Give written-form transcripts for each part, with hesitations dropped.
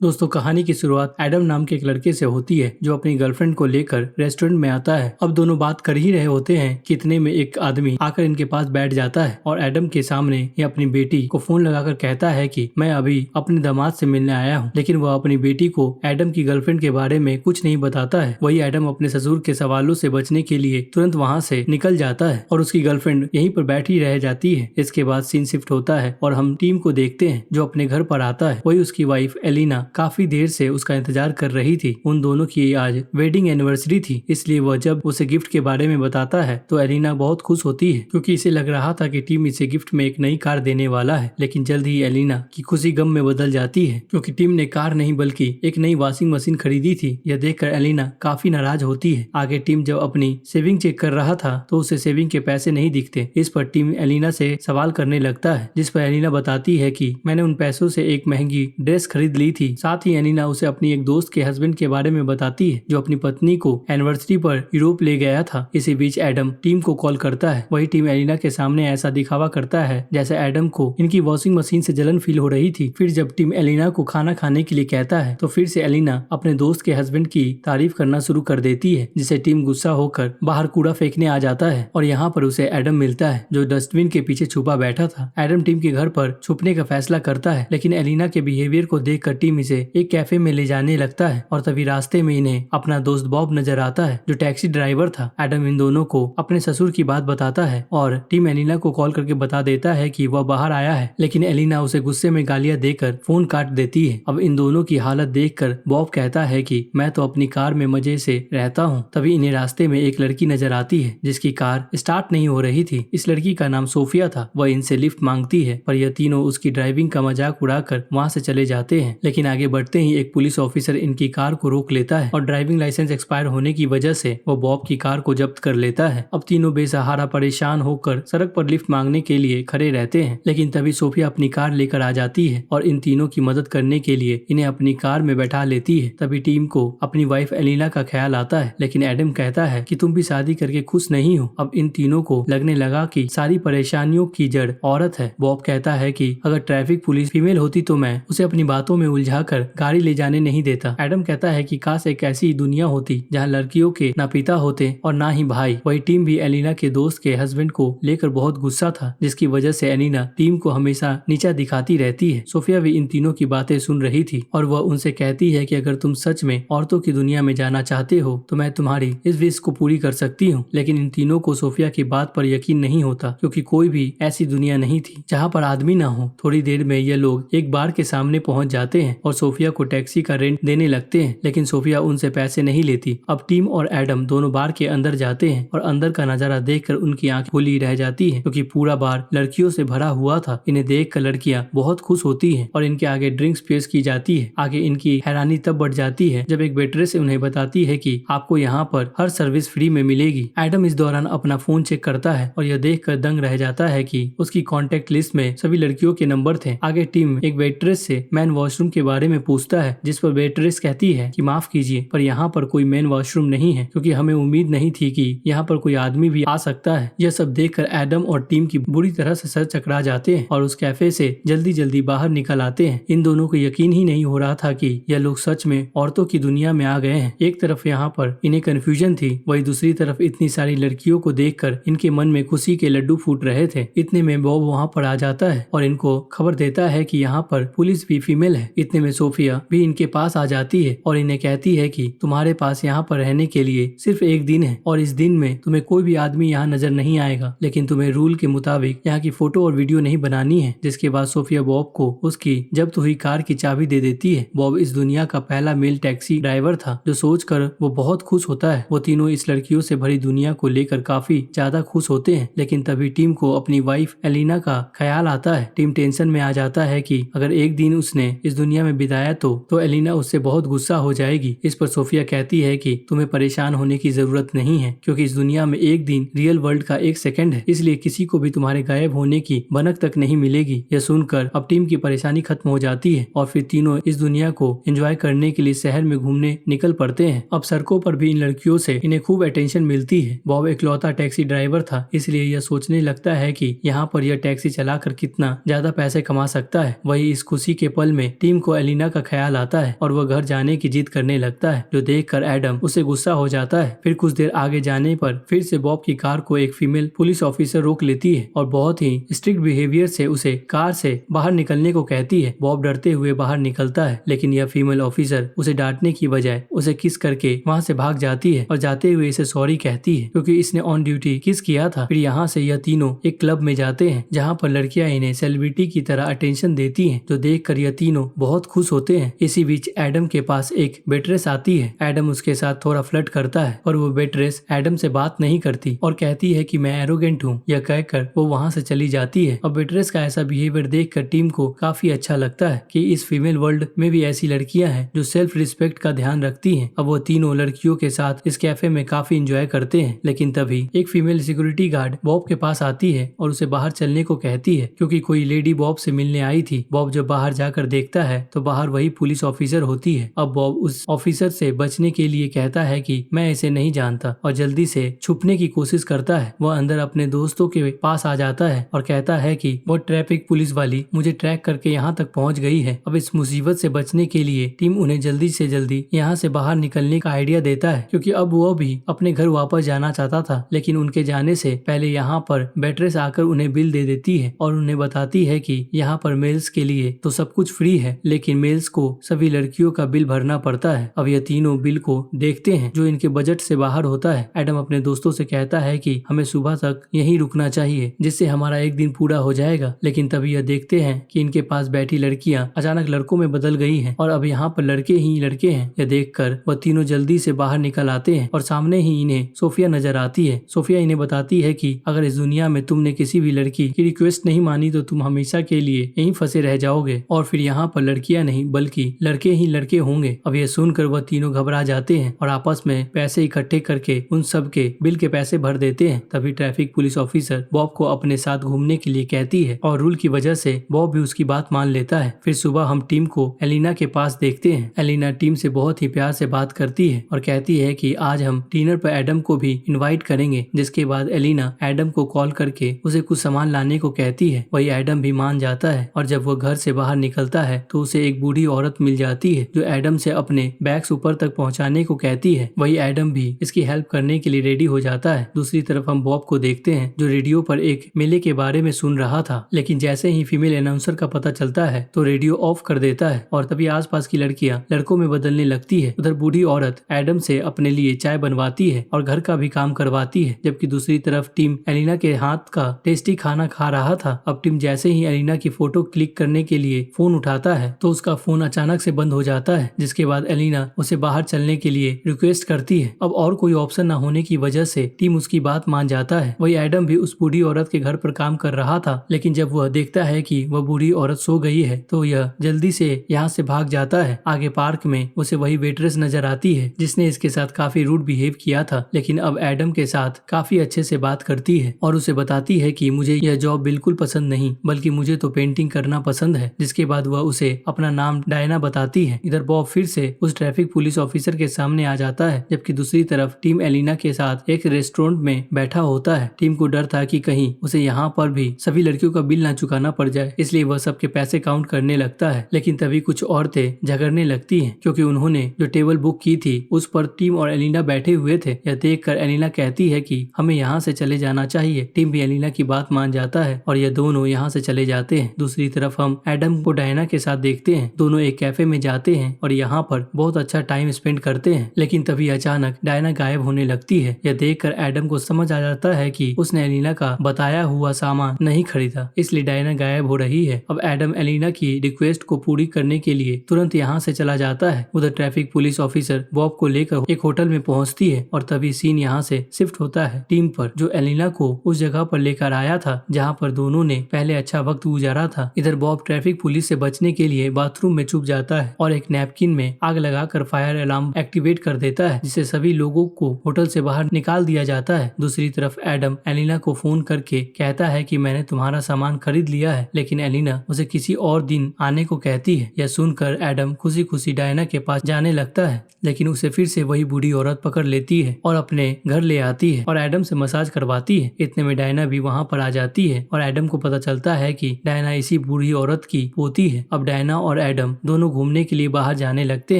दोस्तों, कहानी की शुरुआत एडम नाम के एक लड़के से होती है जो अपनी गर्लफ्रेंड को लेकर रेस्टोरेंट में आता है। अब दोनों बात कर ही रहे होते हैं कि इतने में एक आदमी आकर इनके पास बैठ जाता है और एडम के सामने ये अपनी बेटी को फोन लगाकर कहता है कि मैं अभी अपने दामाद से मिलने आया हूँ। लेकिन वह अपनी बेटी को एडम की गर्लफ्रेंड के बारे में कुछ नहीं बताता है। वही एडम अपने ससुर के सवालों से बचने के लिए तुरंत वहाँ से निकल जाता है और उसकी गर्लफ्रेंड यहीं पर बैठी रह जाती है। इसके बाद सीन शिफ्ट होता है और हम टीम को देखते हैं जो अपने घर पर आता है। वही उसकी वाइफ एलिना काफी देर से उसका इंतजार कर रही थी। उन दोनों की आज वेडिंग एनिवर्सरी थी, इसलिए वह जब उसे गिफ्ट के बारे में बताता है तो एलिना बहुत खुश होती है क्योंकि इसे लग रहा था कि टीम इसे गिफ्ट में एक नई कार देने वाला है। लेकिन जल्द ही एलिना की खुशी गम में बदल जाती है क्योंकि टीम ने कार नहीं बल्कि एक नई वॉशिंग मशीन खरीदी थी। यह देखकर एलिना काफी नाराज होती है। आगे टीम जब अपनी सेविंग चेक कर रहा था तो उसे सेविंग के पैसे नहीं दिखते। इस पर टीम एलिना से सवाल करने लगता है, जिस पर एलिना बताती है कि मैंने उन पैसों से एक महंगी ड्रेस खरीद ली थी। साथ ही एलिना उसे अपनी एक दोस्त के हस्बैंड के बारे में बताती है जो अपनी पत्नी को एनिवर्सरी पर यूरोप ले गया था। इसी बीच एडम टीम को कॉल करता है। वही टीम एलिना के सामने ऐसा दिखावा करता है जैसे एडम को इनकी वॉशिंग मशीन से जलन फील हो रही थी। फिर जब टीम एलिना को खाना खाने के लिए कहता है तो फिर से एलिना अपने दोस्त के हस्बैंड की तारीफ करना शुरू कर देती है, जिसे टीम गुस्सा होकर बाहर कूड़ा फेंकने आ जाता है और यहाँ पर उसे एडम मिलता है जो डस्टबिन के पीछे छुपा बैठा था। एडम टीम के घर पर छुपने का फैसला करता है, लेकिन एलिना के बिहेवियर को देखकर टीम इसे एक कैफे में ले जाने लगता है और तभी रास्ते में इन्हें अपना दोस्त बॉब नजर आता है जो टैक्सी ड्राइवर था। एडम इन दोनों को अपने ससुर की बात बताता है और टीम एलिना को कॉल करके बता देता है कि वह बाहर आया है, लेकिन एलिना उसे गुस्से में गालियां देकर फोन काट देती है। अब इन दोनों की हालत देखकर बॉब कहता है कि मैं तो अपनी कार में मजे से रहता हूँ। तभी इन्हें रास्ते में एक लड़की नजर आती है जिसकी कार स्टार्ट नहीं हो रही थी। इस लड़की का नाम सोफिया था। वह इनसे लिफ्ट मांगती है पर यह तीनों उसकी ड्राइविंग का मजाक उड़ाकर वहाँ से चले जाते हैं। लेकिन आगे बढ़ते ही एक पुलिस ऑफिसर इनकी कार को रोक लेता है और ड्राइविंग लाइसेंस एक्सपायर होने की वजह से वो बॉब की कार को जब्त कर लेता है। अब तीनों बेसहारा परेशान होकर सड़क पर लिफ्ट मांगने के लिए खड़े रहते हैं, लेकिन तभी सोफिया अपनी कार लेकर आ जाती है और इन तीनों की मदद करने के लिए इन्हें अपनी कार में बैठा लेती है। तभी टीम को अपनी वाइफ एलिना का ख्याल आता है, लेकिन एडम कहता है कि तुम भी शादी करके खुश नहीं हो। अब इन तीनों को लगने लगा कि सारी परेशानियों की जड़ औरत है। बॉब कहता है कि अगर ट्रैफिक पुलिस फीमेल होती तो मैं उसे अपनी बातों में उलझाकर गाड़ी ले जाने नहीं देता। एडम कहता है कि काश एक ऐसी दुनिया होती जहाँ लड़कियों के ना पिता होते और ना ही भाई। वही टीम भी एलिना के दोस्त के हस्बैंड को लेकर बहुत गुस्सा था, जिसकी वजह से एलिना टीम को हमेशा नीचा दिखाती रहती है। सोफिया भी इन तीनों की बातें सुन रही थी और वह उनसे कहती है कि अगर तुम सच में औरतों की दुनिया में जाना चाहते हो तो मैं तुम्हारी इस विश को पूरी कर सकती हूँ। लेकिन इन तीनों को सोफिया की बात पर यकीन नहीं होता क्योंकि कोई भी ऐसी दुनिया नहीं थी जहाँ पर आदमी ना हो। थोड़ी देर में ये लोग एक बार के सामने पहुँच जाते हैं और सोफिया को टैक्सी का रेंट देने लगते हैं, लेकिन सोफिया उनसे पैसे नहीं लेती। अब टीम और एडम दोनों बार के अंदर जाते हैं और अंदर का नजारा देखकर उनकी आंखें खुली रह जाती हैं क्योंकि पूरा बार लड़कियों से भरा हुआ था। इन्हें देखकर लड़कियां बहुत खुश होती हैं और इनके आगे ड्रिंक्स पेश की जाती है। आगे इनकी हैरानी तब बढ़ जाती है जब एक वेट्रेस उन्हें बताती है कि आपको यहाँ पर हर सर्विस फ्री में मिलेगी। एडम इस दौरान अपना फोन चेक करता है और यह देखकर दंग रह जाता है कि उसकी कॉन्टेक्ट लिस्ट में सभी लड़कियों के नंबर थे। आगे टीम एक वेट्रेस से मैन वॉशरूम के बारे में पूछता है, जिस पर वेट्रेस कहती है कि माफ कीजिए पर यहाँ पर कोई मेन वॉशरूम नहीं है क्योंकि हमें उम्मीद नहीं थी कि यहाँ पर कोई आदमी भी आ सकता है। यह सब देखकर एडम और टीम की बुरी तरह से सर चकरा जाते हैं और उस कैफे से जल्दी जल्दी बाहर निकल आते हैं। इन दोनों को यकीन ही नहीं हो रहा था कि यह लोग सच में औरतों की दुनिया में आ गए हैं। एक तरफ यहाँ पर इन्हें कंफ्यूजन थी, वही दूसरी तरफ इतनी सारी लड़कियों को देखकर इनके मन में खुशी के लड्डू फूट रहे थे। इतने में बॉब वहाँ पर आ जाता है और इनको खबर देता है कि यहाँ पर पुलिस भी फीमेल है। इतने में सोफिया भी इनके पास आ जाती है और इन्हें कहती है कि तुम्हारे पास यहाँ पर रहने के लिए सिर्फ एक दिन है और इस दिन में तुम्हें कोई भी आदमी यहाँ नजर नहीं आएगा, लेकिन तुम्हें रूल के मुताबिक यहाँ की फोटो और वीडियो नहीं बनानी है। जिसके बाद सोफिया बॉब को उसकी जब्त हुई कार की चाबी दे देती है। बॉब इस दुनिया का पहला मेल टैक्सी ड्राइवर था जो सोचकर वो बहुत खुश होता है। वो तीनों इस लड़कियों से भरी दुनिया को लेकर काफी ज्यादा खुश होते हैं, लेकिन तभी टीम को अपनी वाइफ एलिना का ख्याल आता है। टीम टेंशन में आ जाता है कि अगर एक दिन उसने इस दुनिया में बिताया तो एलिना उससे बहुत गुस्सा हो जाएगी। इस पर सोफिया कहती है कि तुम्हें परेशान होने की जरूरत नहीं है क्योंकि इस दुनिया में एक दिन रियल वर्ल्ड का एक सेकंड है, इसलिए किसी को भी तुम्हारे गायब होने की भनक तक नहीं मिलेगी। यह सुनकर अब टीम की परेशानी खत्म हो जाती है और फिर तीनों इस दुनिया को एंजॉय करने के लिए शहर में घूमने निकल पड़ते हैं। अब सड़कों पर भी इन लड़कियों से इन्हें खूब अटेंशन मिलती है। बॉब इकलौता टैक्सी ड्राइवर था, इसलिए यह सोचने लगता है कि यहाँ पर यह टैक्सी चलाकर कितना ज्यादा पैसे कमा सकता है। वही इस खुशी के पल में टीम को एलिना का ख्याल आता है और वह घर जाने की जिद करने लगता है, जो देखकर एडम उसे गुस्सा हो जाता है। फिर कुछ देर आगे जाने पर फिर से बॉब की कार को एक फीमेल पुलिस ऑफिसर रोक लेती है और बहुत ही स्ट्रिक्ट बिहेवियर से उसे कार से बाहर निकलने को कहती है। बॉब डरते हुए बाहर निकलता है, लेकिन यह फीमेल ऑफिसर उसे डांटने की बजाय उसे किस करके वहाँ से भाग जाती है और जाते हुए इसे सॉरी कहती है क्योंकि इसने ऑन ड्यूटी किस किया था। फिर यहाँ से यह तीनों एक क्लब में जाते हैं जहाँ पर लड़कियां इन्हें सेलिब्रिटी की तरह अटेंशन देती हैं, जो देखकर यह तीनों बहुत खुश होते हैं। इसी बीच एडम के पास एक वेट्रेस आती है। एडम उसके साथ थोड़ा फ्लर्ट करता है पर वो वेट्रेस एडम से बात नहीं करती और कहती है कि मैं एरोगेंट हूँ। यह कहकर वो वहाँ से चली जाती है। अब वेट्रेस का ऐसा बिहेवियर देखकर टीम को काफी अच्छा लगता है कि इस फीमेल वर्ल्ड में भी ऐसी लड़कियां हैं जो सेल्फ रिस्पेक्ट का ध्यान रखती हैं। अब वो तीनों लड़कियों के साथ इस कैफे में काफी एंजॉय करते हैं, लेकिन तभी एक फीमेल सिक्योरिटी गार्ड बॉब के पास आती है और उसे बाहर चलने को कहती है क्योंकि कोई लेडी बॉब से मिलने आई थी। बॉब जब बाहर जाकर देखता है तो बाहर वही पुलिस ऑफिसर होती है। अब बॉब उस ऑफिसर से बचने के लिए कहता है कि मैं इसे नहीं जानता और जल्दी से छुपने की कोशिश करता है। वह अंदर अपने दोस्तों के पास आ जाता है और कहता है कि वो ट्रैफिक पुलिस वाली मुझे ट्रैक करके यहाँ तक पहुँच गई है। अब इस मुसीबत से बचने के लिए टीम उन्हें जल्दी से जल्दी यहाँ से बाहर निकलने का आइडिया देता है क्योंकि अब वो भी अपने घर वापस जाना चाहता था, लेकिन उनके जाने से पहले यहाँ पर वेट्रेस आकर उन्हें बिल दे देती है और उन्हें बताती है कि यहाँ पर मेल्स के लिए तो सब कुछ फ्री है, लेकिन मेल्स को सभी लड़कियों का बिल भरना पड़ता है। अब यह तीनों बिल को देखते हैं जो इनके बजट से बाहर होता है। एडम अपने दोस्तों से कहता है कि हमें सुबह तक यहीं रुकना चाहिए जिससे हमारा एक दिन पूरा हो जाएगा, लेकिन तभी यह देखते हैं कि इनके पास बैठी लड़कियां अचानक लड़कों में बदल गई हैं और अब यहाँ पर लड़के ही लड़के हैं। यह देखकर वह तीनों जल्दी से बाहर निकल आते हैं और सामने ही इन्हें सोफिया नजर आती है। सोफिया इन्हें बताती है कि अगर इस दुनिया में तुमने किसी भी लड़की की रिक्वेस्ट नहीं मानी तो तुम हमेशा के लिए यहीं फंसे रह जाओगे और फिर यहाँ पर लड़कियां नहीं बल्कि लड़के ही लड़के होंगे। अब यह सुनकर वह तीनों घबरा जाते हैं और आपस में पैसे इकट्ठे करके उन सब के बिल के पैसे भर देते हैं। तभी ट्रैफिक पुलिस ऑफिसर बॉब को अपने साथ घूमने के लिए कहती है और रूल की वजह से बॉब भी उसकी बात मान लेता है। फिर सुबह हम टीम को एलिना के पास देखते हैं। एलिना टीम से बहुत ही प्यार से बात करती है और कहती है कि आज हम डिनर पर एडम को भी इनवाइट करेंगे, जिसके बाद एलिना एडम को कॉल करके उसे कुछ सामान लाने को कहती है। वही एडम भी मान जाता है और जब वो घर से बाहर निकलता है तो उसे एक बूढ़ी औरत मिल जाती है जो एडम से अपने बैग्स ऊपर तक पहुंचाने को कहती है। वही एडम भी इसकी हेल्प करने के लिए रेडी हो जाता है। दूसरी तरफ हम बॉब को देखते हैं जो रेडियो पर एक मेले के बारे में सुन रहा था, लेकिन जैसे ही फीमेल अनाउंसर का पता चलता है तो रेडियो ऑफ कर देता है और तभी आसपास की लड़कियां लड़कों में बदलने लगती है। उधर बूढ़ी औरत एडम से अपने लिए चाय बनवाती है और घर का भी काम करवाती है, जबकि दूसरी तरफ टीम एलिना के हाथ का टेस्टी खाना खा रहा था। अब टीम जैसे ही एलिना की फोटो क्लिक करने के लिए फोन उठाता है तो उसका फोन अचानक से बंद हो जाता है, जिसके बाद एलिना उसे बाहर चलने के लिए रिक्वेस्ट करती है। अब और कोई ऑप्शन न होने की वजह से टीम उसकी बात मान जाता है। वही एडम भी उस बूढ़ी औरत के घर पर काम कर रहा था, लेकिन जब वह देखता है कि वह बूढ़ी औरत सो गई है तो यह जल्दी से यहाँ से भाग जाता है। आगे पार्क में उसे वही वेट्रेस नजर आती है जिसने इसके साथ काफी रूड बिहेव किया था, लेकिन अब एडम के साथ काफी अच्छे से बात करती है और उसे बताती है कि मुझे यह जॉब बिल्कुल पसंद नहीं बल्कि मुझे तो पेंटिंग करना पसंद है। जिसके बाद वह उसे अपना नाम डायना बताती है। इधर बॉब फिर से उस ट्रैफिक पुलिस ऑफिसर के सामने आ जाता है, जबकि दूसरी तरफ टीम एलिना के साथ एक रेस्टोरेंट में बैठा होता है। टीम को डर था कि कहीं उसे यहाँ पर भी सभी लड़कियों का बिल ना चुकाना पड़ जाए, इसलिए वह सबके पैसे काउंट करने लगता है। लेकिन तभी कुछ औरतें झगड़ने लगती हैं क्योंकि उन्होंने जो टेबल बुक की थी उस पर टीम और एलिना बैठे हुए थे। यह देखकर एलिना कहती है कि हमें यहाँ से चले जाना चाहिए। टीम भी एलिना की बात मान जाता है और ये दोनों यहाँ से चले जाते हैं। दूसरी तरफ हम एडम को डायना के साथ देखते हैं। दोनों एक कैफे में जाते हैं और यहाँ पर बहुत अच्छा टाइम स्पेंड करते हैं, लेकिन तभी अचानक डायना गायब होने लगती है। यह देखकर एडम को समझ आ जाता है कि उसने एलिना का बताया हुआ सामान नहीं खरीदा, इसलिए डायना गायब हो रही है। अब एडम एलिना की रिक्वेस्ट को पूरी करने के लिए तुरंत यहाँ से चला जाता है। उधर ट्रैफिक पुलिस ऑफिसर बॉब को लेकर एक होटल में पहुँचती है और तभी सीन यहाँ से शिफ्ट होता है टीम पर, जो एलिना को उस जगह पर लेकर आया था जहाँ पर दोनों ने पहले अच्छा वक्त गुजारा था। इधर बॉब ट्रैफिक पुलिस से बचने के लिए बाथरूम में छुप जाता है और एक नैपकिन में आग लगाकर फायर अलार्म एक्टिवेट कर देता है, जिससे सभी लोगों को होटल से बाहर निकाल दिया जाता है। दूसरी तरफ एडम एलिना को फोन करके कहता है कि मैंने तुम्हारा सामान खरीद लिया है, लेकिन एलिना उसे किसी और दिन आने को कहती है। यह सुनकर एडम खुशी खुशी डायना के पास जाने लगता है, लेकिन उसे फिर से वही बूढ़ी औरत पकड़ लेती है और अपने घर ले आती है और एडम से मसाज करवाती है। इतने में डायना भी वहाँ पर आ जाती है और एडम को पता चलता है कि डायना इसी बूढ़ी औरत की पोती है। अब डायना और और एडम दोनों घूमने के लिए बाहर जाने लगते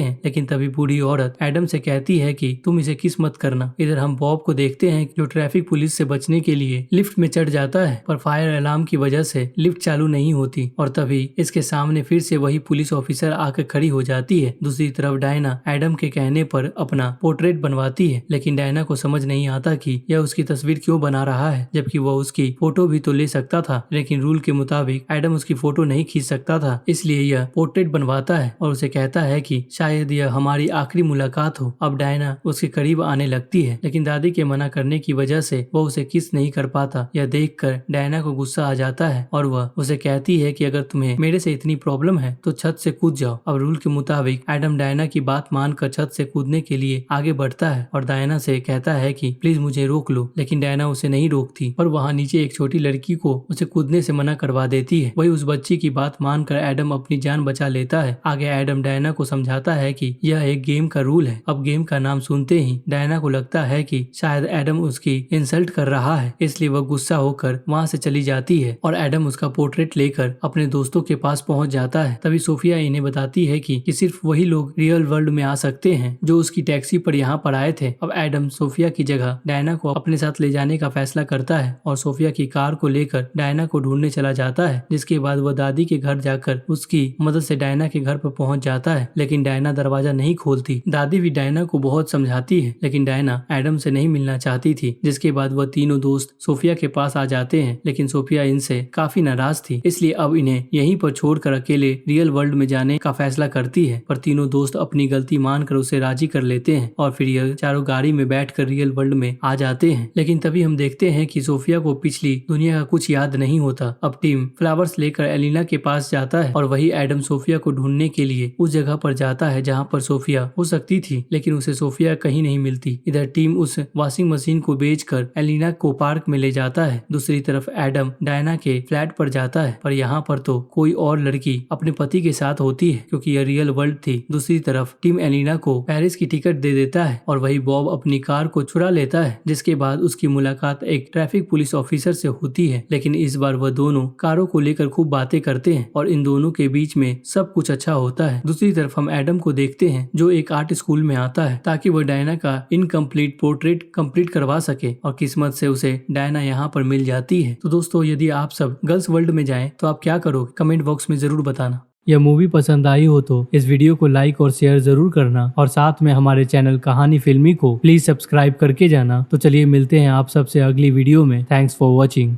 हैं। लेकिन तभी बूढ़ी औरत एडम से कहती है कि तुम इसे किस मत करना। इधर हम बॉब को देखते हैं जो ट्रैफिक पुलिस से बचने के लिए लिफ्ट में चढ़ जाता है, पर फायर अलार्म की वजह से लिफ्ट चालू नहीं होती और तभी इसके सामने फिर से वही पुलिस ऑफिसर आकर खड़ी हो जाती है। दूसरी तरफ डायना एडम के कहने पर अपना पोर्ट्रेट बनवाती है, लेकिन डायना को समझ नहीं आता कि यह उसकी तस्वीर क्यों बना रहा है, जबकि वह उसकी फोटो भी तो ले सकता था। लेकिन रूल के मुताबिक एडम उसकी फोटो नहीं खींच सकता था, इसलिए यह पोर्ट्रेट बनवाता है और उसे कहता है कि शायद यह हमारी आखिरी मुलाकात हो। अब डायना उसके करीब आने लगती है, लेकिन दादी के मना करने की वजह से वह उसे किस नहीं कर पाता। यह देखकर डायना को गुस्सा आ जाता है और वह उसे कहती है कि अगर तुम्हें मेरे से इतनी प्रॉब्लम है तो छत से कूद जाओ। अब रूल के मुताबिक एडम डायना की बात मानकर छत से कूदने के लिए आगे बढ़ता है और डायना से कहता है कि प्लीज मुझे रोक लो, लेकिन डायना उसे नहीं रोकती और वहाँ नीचे एक छोटी लड़की को उसे कूदने से मना करवा देती है। वही उस बच्ची की बात मानकर एडम अपनी जान बचा लेता है। आगे एडम डायना को समझाता है कि यह एक गेम का रूल है। अब गेम का नाम सुनते ही डायना को लगता है कि शायद एडम उसकी इंसल्ट कर रहा है, इसलिए वह गुस्सा होकर वहाँ से चली जाती है और एडम उसका पोर्ट्रेट लेकर अपने दोस्तों के पास पहुँच जाता है। तभी सोफिया इन्हें बताती है कि सिर्फ वही लोग रियल वर्ल्ड में आ सकते हैं जो उसकी टैक्सी पर यहाँ पर आए थे। अब एडम सोफिया की जगह डायना को अपने साथ ले जाने का फैसला करता है और सोफिया की कार को लेकर डायना को ढूंढने चला जाता है, जिसके बाद वह दादी के घर जाकर उसकी मदद से डायना के घर पर पहुंच जाता है, लेकिन डायना दरवाजा नहीं खोलती। दादी भी डायना को बहुत समझाती है, लेकिन डायना एडम से नहीं मिलना चाहती थी। जिसके बाद वह तीनों दोस्त सोफिया के पास आ जाते हैं, लेकिन सोफिया इनसे काफी नाराज थी, इसलिए अब इन्हें यहीं पर छोड़कर अकेले रियल वर्ल्ड में जाने का फैसला करती है। पर तीनों दोस्त अपनी गलती मानकर उसे राजी कर लेते हैं और फिर यह चारों गाड़ी में बैठकर रियल वर्ल्ड में आ जाते हैं। लेकिन तभी हम देखते हैं कि सोफिया को पिछली दुनिया का कुछ याद नहीं होता। अब टीम फ्लावर्स लेकर एलिना के पास जाता है और वही एडम सोफिया को ढूंढने के लिए उस जगह पर जाता है जहाँ पर सोफिया हो सकती थी, लेकिन उसे सोफिया कहीं नहीं मिलती। इधर टीम उस वॉशिंग मशीन को बेचकर एलिना को पार्क में ले जाता है। दूसरी तरफ एडम डायना के फ्लैट पर जाता है, पर यहाँ पर तो कोई और लड़की अपने पति के साथ होती है क्योंकि यह रियल वर्ल्ड थी। दूसरी तरफ टीम एलिना को पेरिस की टिकट दे देता है और वही बॉब अपनी कार को चुरा लेता है, जिसके बाद उसकी मुलाकात एक ट्रैफिक पुलिस ऑफिसर से होती है। लेकिन इस बार वह दोनों कारों को लेकर खूब बातें करते हैं और इन दोनों के बीच में सब कुछ अच्छा होता है। दूसरी तरफ हम एडम को देखते हैं जो एक आर्ट स्कूल में आता है ताकि वह डायना का इनकम्प्लीट पोर्ट्रेट कंप्लीट करवा सके और किस्मत से उसे डायना यहाँ पर मिल जाती है। तो दोस्तों, यदि आप सब गर्ल्स वर्ल्ड में जाएं तो आप क्या करोगे? कमेंट बॉक्स में जरूर बताना। यह मूवी पसंद आई हो तो इस वीडियो को लाइक और शेयर जरूर करना और साथ में हमारे चैनल कहानी फिल्मी को प्लीज सब्सक्राइब करके जाना। तो चलिए मिलते हैं आप सबसे अगली वीडियो में। Thanks for watching.